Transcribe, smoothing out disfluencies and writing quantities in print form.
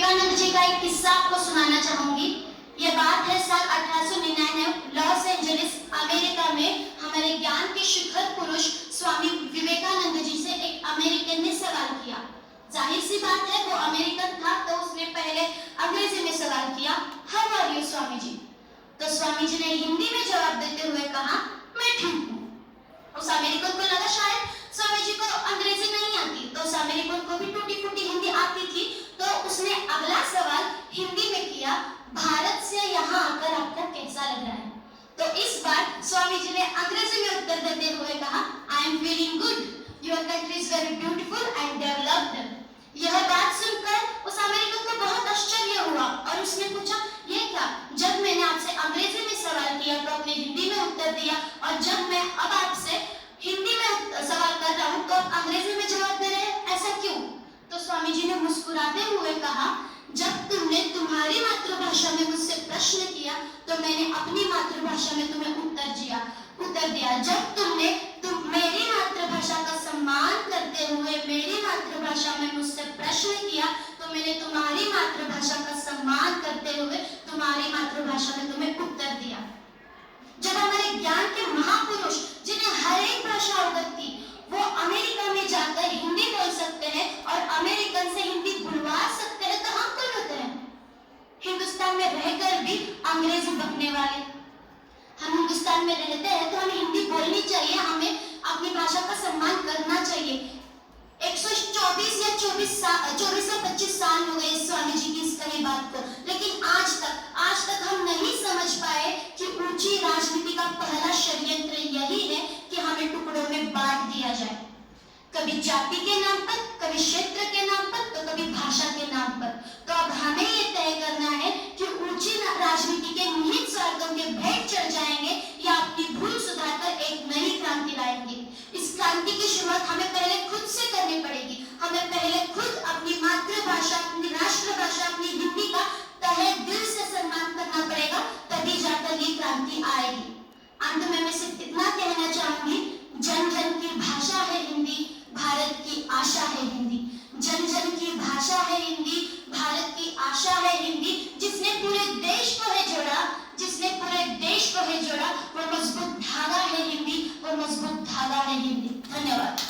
विवेकानंद जी का एक किस्सा आपको सुनाना चाहूंगी। ये बात है साल 1899 लॉस एंजलिस अमेरिका में। हमारे ज्ञान के शिखर पुरुष स्वामी विवेकानंद जी से एक अमेरिकन ने सवाल किया। जाहिर सी बात है वो अमेरिकन था तो उसने पहले अंग्रेजी में सवाल किया, how are you Swami ji. तो स्वामी जी ने हिंदी में जवाब देते हुए कहा, मैं ठीक हूँ। उस अमेरिकन को लगा शायद स्वामी जी को अंग्रेजी नहीं आती, तो उस अमेरिकन को भी टूटी फूटी हिंदी आती थी। तो उसने अगला सवाल हिंदी में किया, भारत से यहाँ आकर आपको कैसा लग रहा है। तो इस बार स्वामी जी ने अंग्रेजी में उत्तर देते हुए कहा, I am feeling good, your country is very beautiful and developed. यह बात सुनकर उस अमेरिकन को बहुत आश्चर्य हुआ और उसने पूछा, ये क्या, जब मैंने आपसे अंग्रेजी में सवाल किया तो आपने हिंदी में उत्तर दिया, और जब मैं अब आपसे हिंदी में सवाल कर रहा हूँ तो आप अंग्रेजी में जवाब दे रहे हैं, ऐसा क्यों। तो स्वामी जी ने मुस्कुराते हुए कहा, जब तुमने तुम्हारी मातृभाषा में मुझसे प्रश्न किया तो मैंने अपनी मातृभाषा में तुम्हें उत्तर दिया। जब तुमने मेरी मातृभाषा का सम्मान करते हुए मेरी मातृभाषा में मुझसे प्रश्न किया तो मैंने तुम्हारी मातृभाषा का सम्मान करते हुए तुम्हारी मातृभाषा में तुम्हें उत्तर दिया। जब हमारे ज्ञान के महापुरुष जिन्हें हर एक भाषा अवगत थी वो अमेरिका में जाकर हिंदी बोल सकते हैं और अमेरिकन से हिंदी बुलवा सकते हैं, तो हम कौन होते हैं हिंदुस्तान में रहकर भी अंग्रेजी बकने वाले। हम हिंदुस्तान में रहते हैं तो हमें हिंदी बोलनी चाहिए, हमें अपनी भाषा का सम्मान करना चाहिए। 124 या 24 से 25 साल हो गए स्वामी जी की इस कही बात को, लेकिन आज तक हम नहीं समझ पाए कि ऊंची राजनीति का पहला षड्यंत्र यही है कि हमें टुकड़ों में बांट दिया जाए, कभी जाति के नाम पर, कभी क्षेत्र के नाम पर, तो कभी भाषा के नाम पर। तो अब हमें ये तय करना है कि ऊंची राजनीति के निहित स्वार्थों के भेंट चढ़ जाएंगे या अपनी भूल सुधारकर एक नई क्रांति लाएंगे। इस क्रांति की शुरुआत हमें पहले खुद से करनी पड़ेगी। हमें पहले खुद अपनी मातृभाषा, अपनी राष्ट्रभाषा, अपनी हिंदी का तहे दिल से सम्मान करना पड़ेगा, तभी जाकर ये क्रांति आएगी। अंत में मैं सिर्फ इतना कहना चाहूंगी, जन जन की भाषा है हिंदी, भारत की आशा है हिंदी। जन जन की भाषा है हिंदी, भारत की आशा है हिंदी। जिसने पूरे देश को है जोड़ा, वो मजबूत धागा है हिंदी, वो मजबूत धागा है हिंदी। धन्यवाद।